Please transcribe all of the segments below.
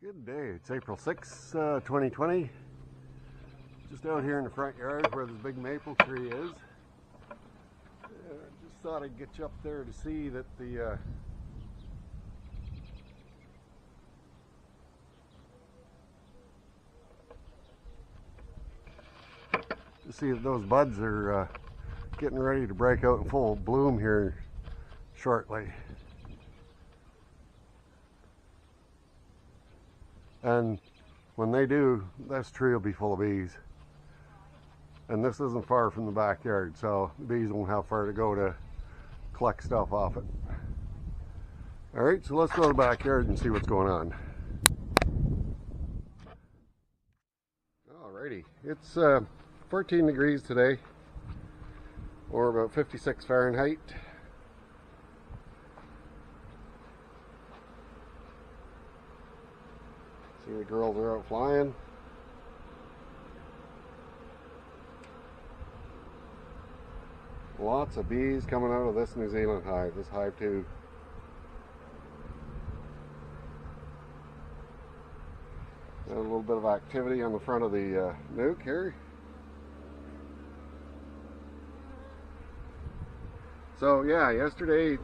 Good day. It's April 6, 2020. Just out here in the front yard where this big maple tree is. Just thought I'd get you up there to see that those buds are getting ready to break out in full bloom here shortly. And when they do, this tree will be full of bees. And this isn't far from the backyard, so the bees won't have far to go to collect stuff off it. Alright, so let's go to the backyard and see what's going on. Alrighty, it's 14 degrees today, or about 56 Fahrenheit. See, the girls are out flying. Lots of bees coming out of this New Zealand hive, this hive 2. Got a little bit of activity on the front of the nuke here. So yeah, yesterday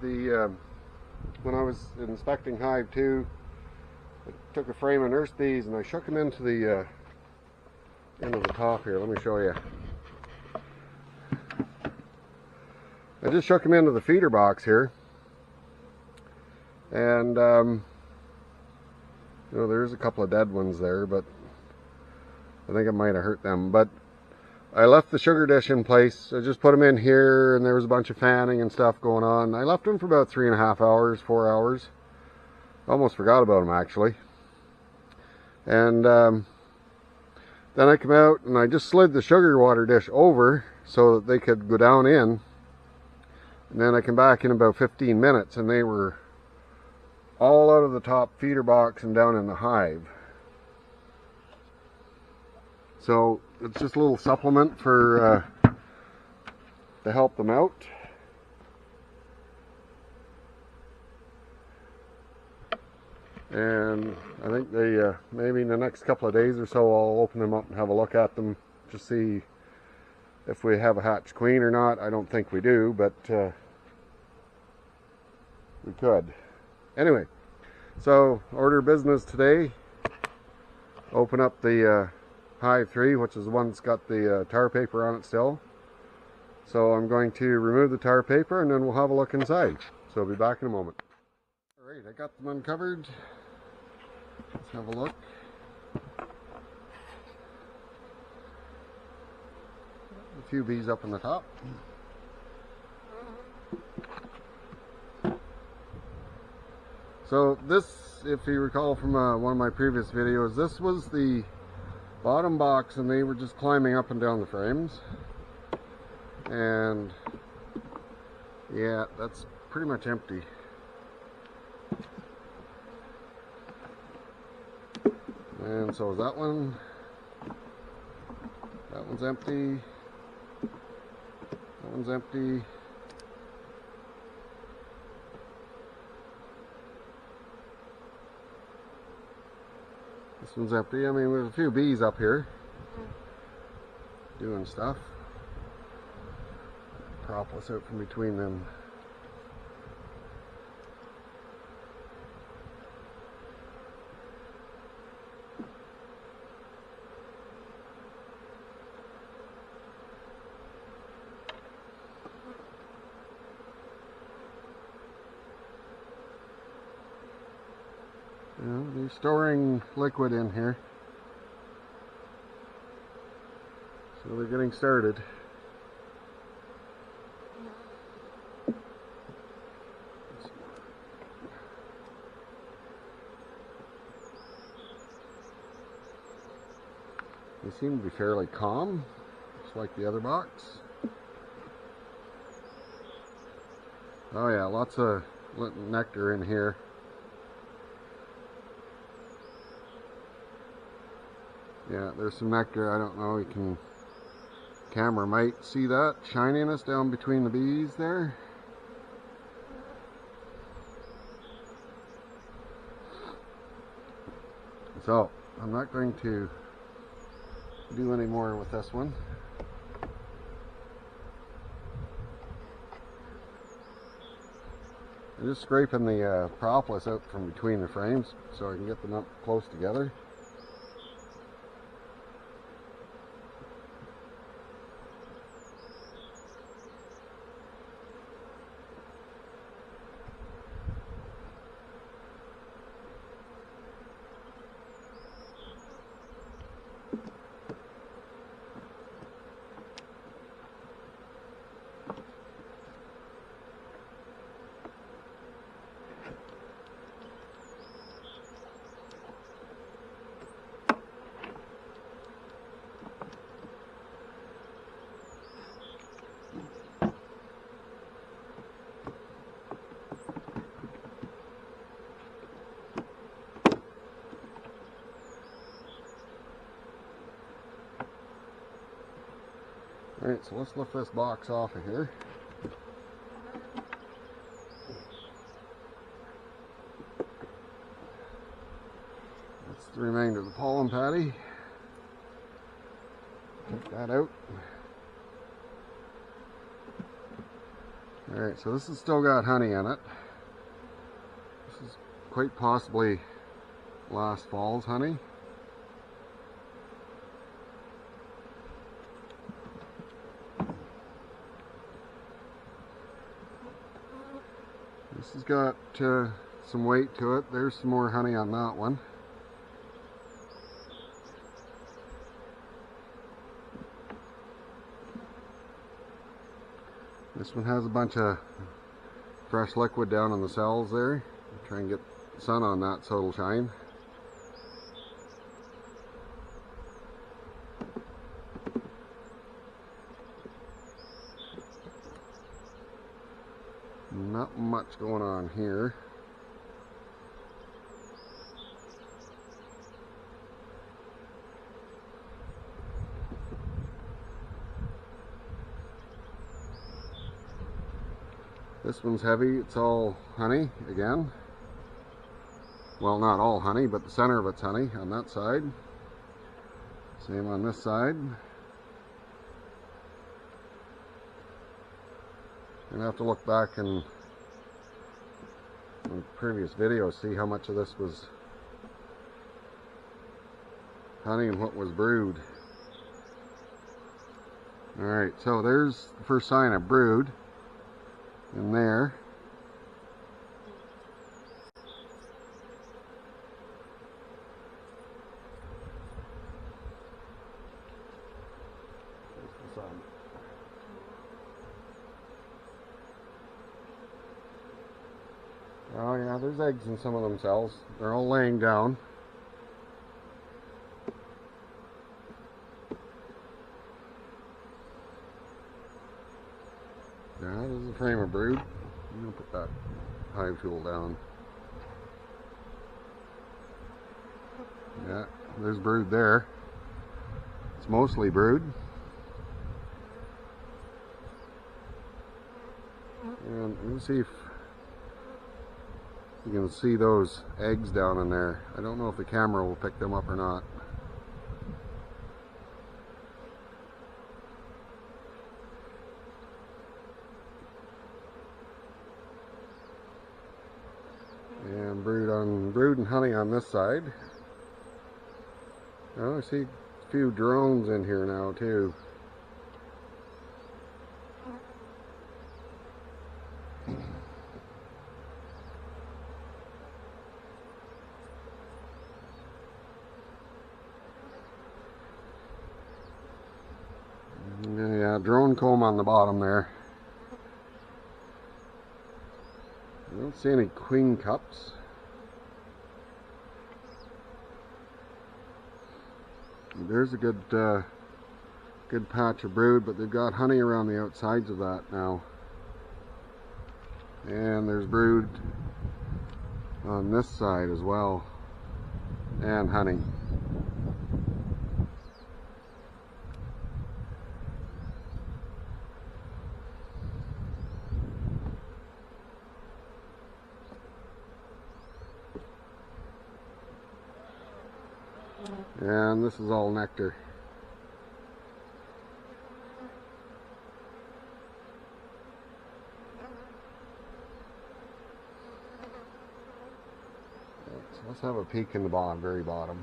when I was inspecting hive 2, I took a frame of nurse bees and I shook them into the top here. Let me show you. I just shook them into the feeder box here, and you know, there's a couple of dead ones there, but I think it might have hurt them. But I left the sugar dish in place. I just put them in here, and there was a bunch of fanning and stuff going on. I left them for about 3.5 hours, 4 hours. Almost forgot about them actually. And then I come out and I just slid the sugar water dish over so that they could go down in. And then I come back in about 15 minutes and they were all out of the top feeder box and down in the hive. So it's just a little supplement for to help them out. And I think they maybe in the next couple of days or so I'll open them up and have a look at them to see if we have a hatch queen or not. I don't think we do, but we could. Anyway, so order business today. Open up the hive 3, which is the one that's got the tar paper on it still. So I'm going to remove the tar paper and then we'll have a look inside. So I'll be back in a moment. Alright, I got them uncovered. Let's have a look. A few bees up on the top. So this, if you recall from one of my previous videos, this was the bottom box and they were just climbing up and down the frames. And yeah, that's pretty much empty. And so is that one. That one's empty. That one's empty. This one's empty. I mean, we have a few bees up here doing stuff. Propolis out from between them. Yeah, they're storing liquid in here, so they're getting started. They seem to be fairly calm, just like the other box. Oh yeah, lots of nectar in here. Yeah, there's some nectar. I don't know, you can, camera might see that shininess down between the bees there. So I'm not going to do any more with this one. I'm just scraping the propolis out from between the frames so I can get them up close together. Alright, so let's lift this box off of here. That's the remainder of the pollen patty. Take that out. Alright, so this has still got honey in it. This is quite possibly last fall's honey. This has got some weight to it. There's some more honey on that one. This one has a bunch of fresh liquid down on the cells there. Try and get sun on that so it'll shine. Not much going on here. This one's heavy. It's all honey again. Well, not all honey, but the center of it's honey on that side. Same on this side. I'm gonna have to look back in the previous video, see how much of this was honey and what was brood. Alright, so there's the first sign of brood in there. There's the sun. Oh yeah, there's eggs in some of them cells. They're all laying down. Yeah, this is a frame of brood. I'm going to put that hive tool down. Yeah, there's brood there. It's mostly brood. And we'll see if you can see those eggs down in there. I don't know if the camera will pick them up or not. And brood and honey on this side. Oh, I see a few drones in here now too. Yeah, drone comb on the bottom there. I don't see any queen cups. There's a good good patch of brood, but they've got honey around the outsides of that now. And there's brood on this side as well, and honey. And this is all nectar. So let's have a peek in the bottom, very bottom.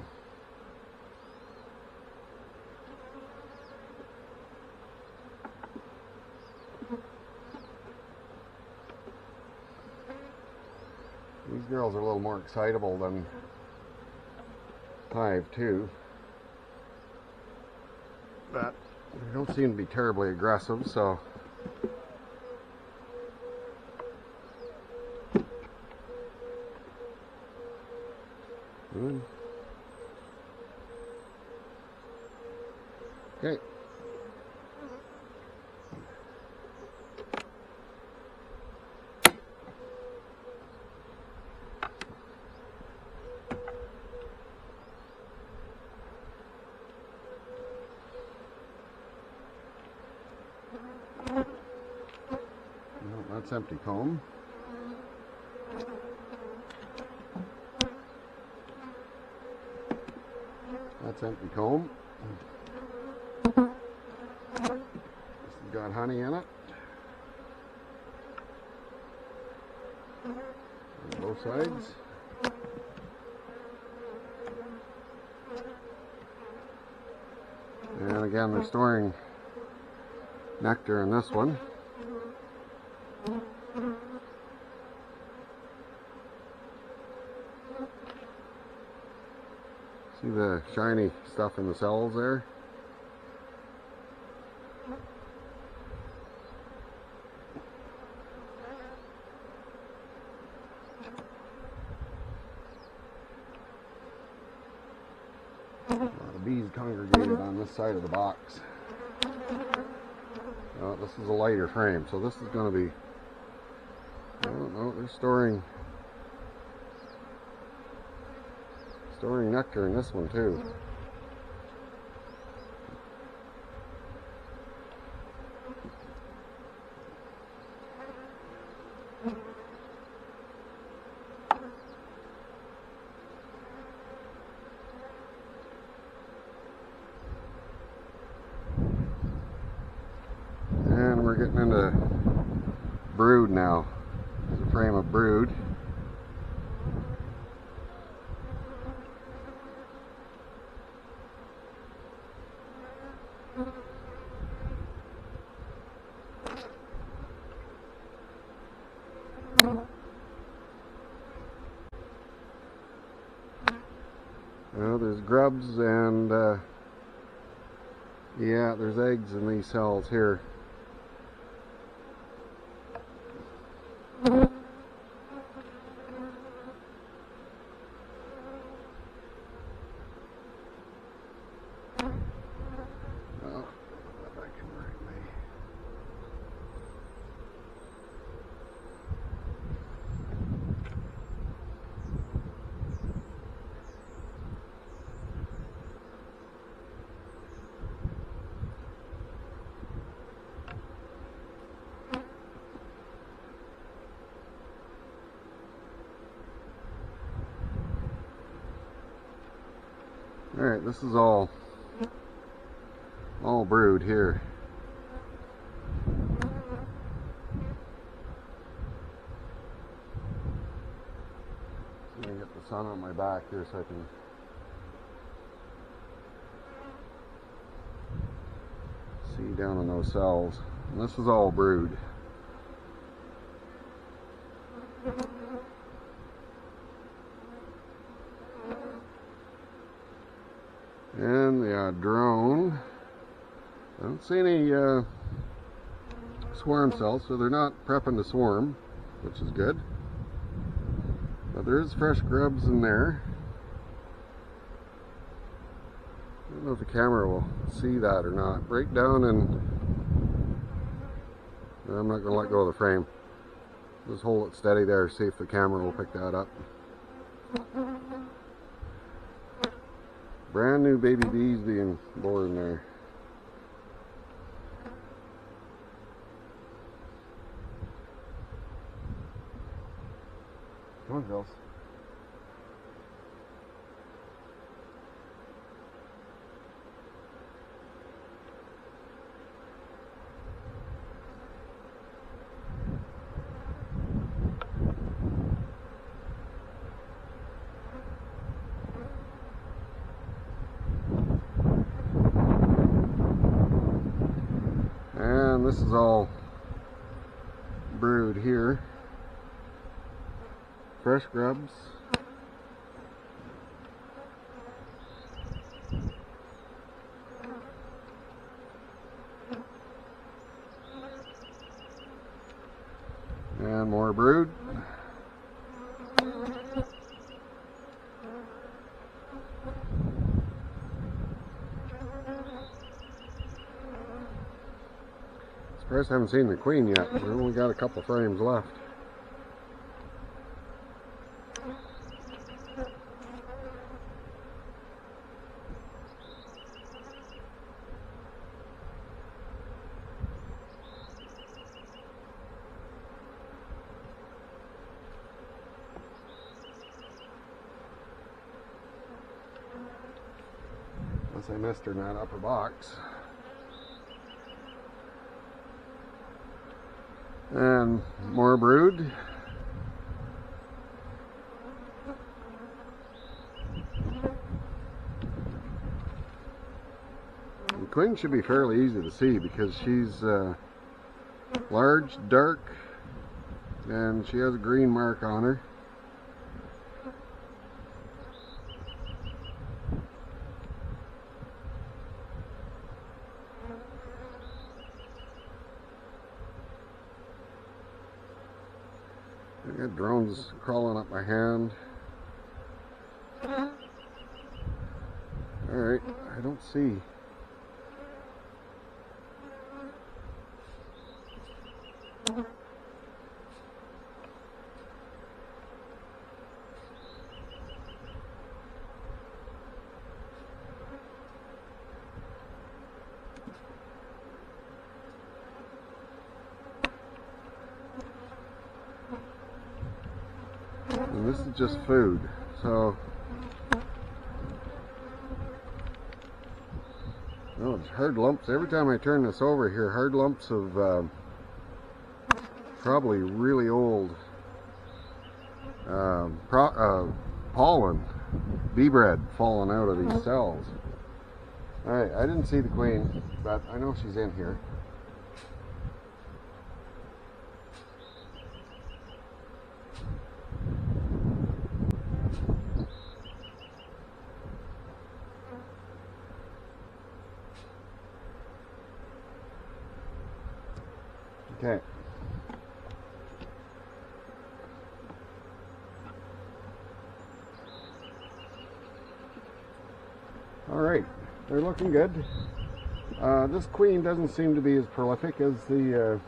These girls are a little more excitable than Hive too, but they don't seem to be terribly aggressive, so okay. No, that's empty comb. That's empty comb. This has got honey in it. On both sides. And again, they're storing nectar in this one. See the shiny stuff in the cells there? A lot of bees congregated on this side of the box. This is a lighter frame, so this is going to be, I don't know, they're storing nectar in this one too. And we're getting into brood now. There's a frame of brood. Well, there's grubs and yeah, there's eggs in these cells here. Alright, this is all brood here. Let me get the sun on my back here so I can see down in those cells. And this is all brood. And the drone, I don't see any swarm cells, so they're not prepping to swarm, which is good. But there is fresh grubs in there. I don't know if the camera will see that or not. Break down and I'm not going to let go of the frame. Just hold it steady there, see if the camera will pick that up. Brand new baby bees being born there. Come on, girls. this is all brood here. Fresh grubs. And more brood. Surprised I haven't seen the queen yet. We've only got a couple frames left. Unless I missed her in that upper box. And more brood. The queen should be fairly easy to see because she's large, dark, and she has a green mark on her. I got drones crawling up my hand. Alright, I don't see. And this is just food, so oh, it's hard lumps. Every time I turn this over here, hard lumps of probably really old pollen, bee bread falling out of these cells. Alright, I didn't see the queen, but I know she's in here. Okay. All right, they're looking good. This queen doesn't seem to be as prolific as the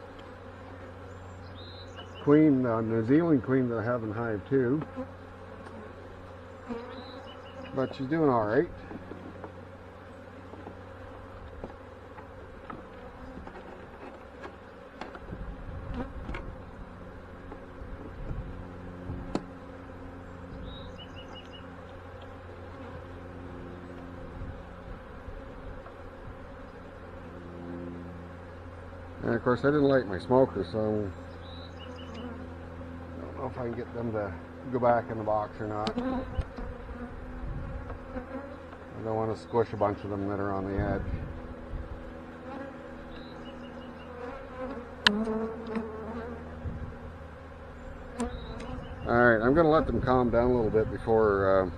queen, New Zealand queen that I have in Hive 2, but she's doing all right. And of course I didn't light my smoker, so I don't know if I can get them to go back in the box or not. I don't want to squish a bunch of them that are on the edge. Alright, I'm going to let them calm down a little bit before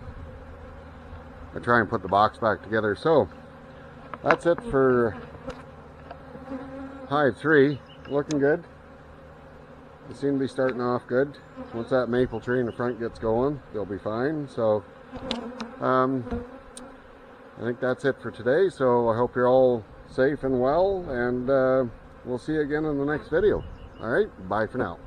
I try and put the box back together. So, that's it for Hive 3, looking good. They seem to be starting off good. Once that maple tree in the front gets going, they'll be fine. So, I think that's it for today. So I hope you're all safe and well, and we'll see you again in the next video. Alright, bye for now.